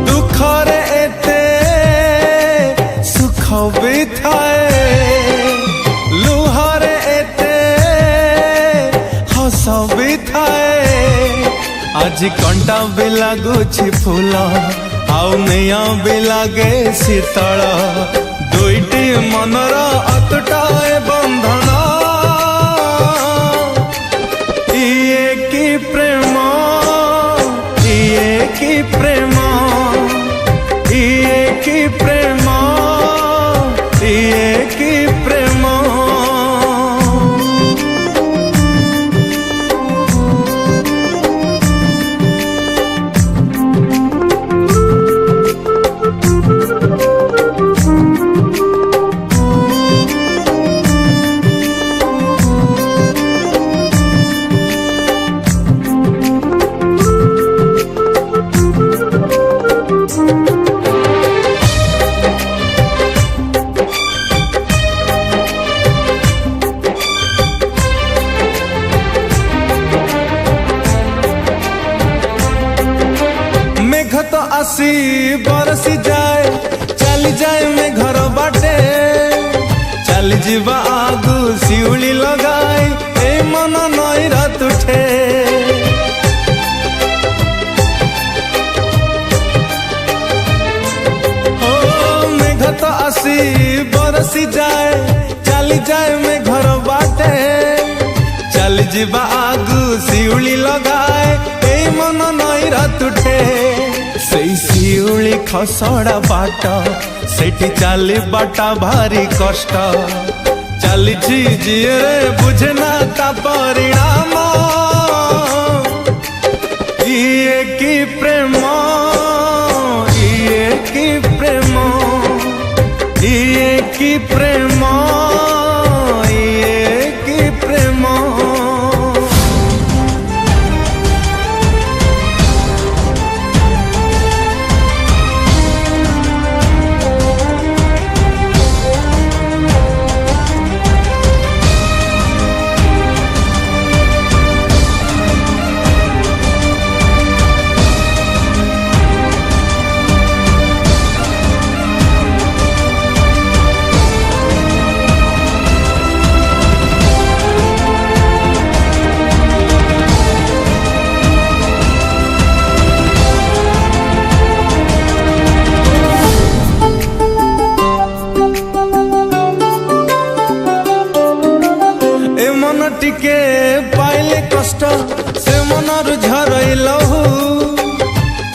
दुखरे एते सुख भी थाए लुहारे एते हस भी थाए आज कंटा भी लगुछि फूल आउ नैया भी लगे शीतल दुईटी मनर अतुटाए बंधन इए की प्रेम इए की प्रेम इए की प्रेम इए की प्रेम तो आसी बरसी जाए चली जाए में घर बाटे चली जीवा आगु शिउली लगाई ए मन नई रात उठे ओ मेघ तो आसी बरसी जाए चली जाए में घर बाटे चली जीवा आगु शिउली लगाए ए मन नई रात उठे शिउली खसड़ा बाट सेठी चाली बाटा भारी कष्ट चली जीए बुझे ना ता परिणाम इए की प्रेम इए की प्रेम इए की प्रेम इए की प्रेम टिके पाइले कष्ट से मनर झरई लहू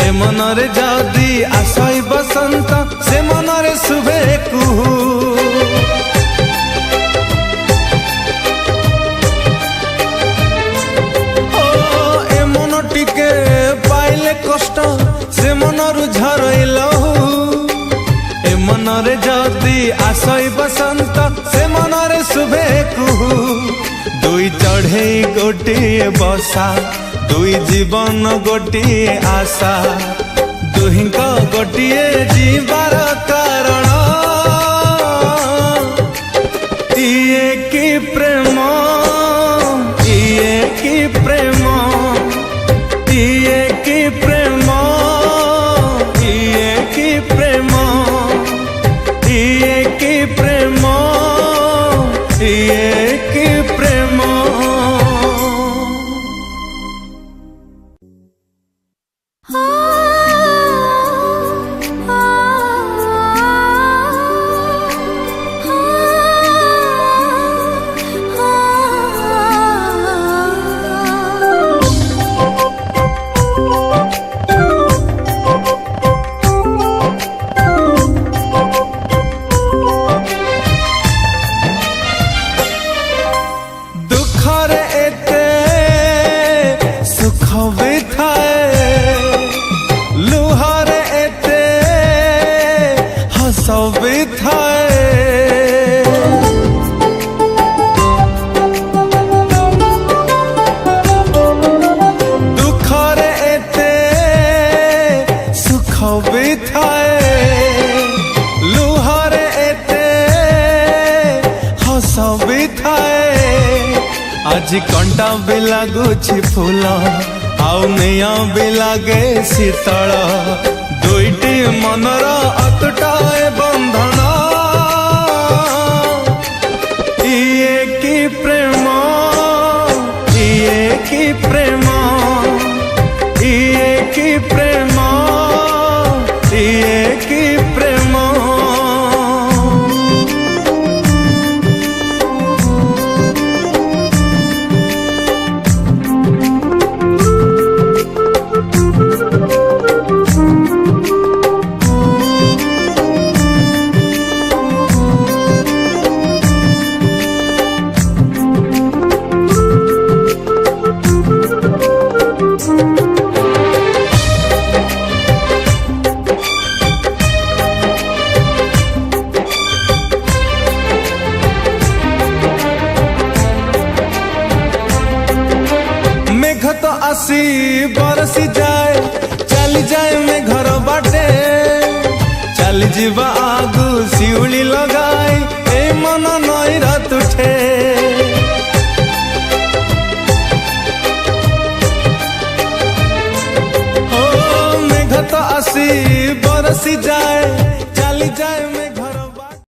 ए मनरे जदि आसई बसंत से मनरे शुभे कुहू ओ ए मन टिके पाइले कष्ट से मनर झरई लहू ए मनरे जदि आसई बसंत से मनरे शुभे कुहू दुई चढ़े गोटिए बसा दुई जीवन गोटिए आशा दुहिंक गोटिए जीवार कारण इए की प्रेम इए की प्रेम इए की प्रेम इए की प्रेम इए की प्रेम इए की प्रेम आ भी थाए। दुखरे एते सुख भी थाए, लुहरे एते हस भी थाए। आज कंटा भी लगुछि फूल आउ निया भी लगे शीतल, दुईटी मनर अतुटाए बंधन। इए की प्रेम, इए की प्रेम, इए की प्रेम, इए की प्रेम। तो आसी बरसी जाए, चली जाए में घर बाटे, चली जीवा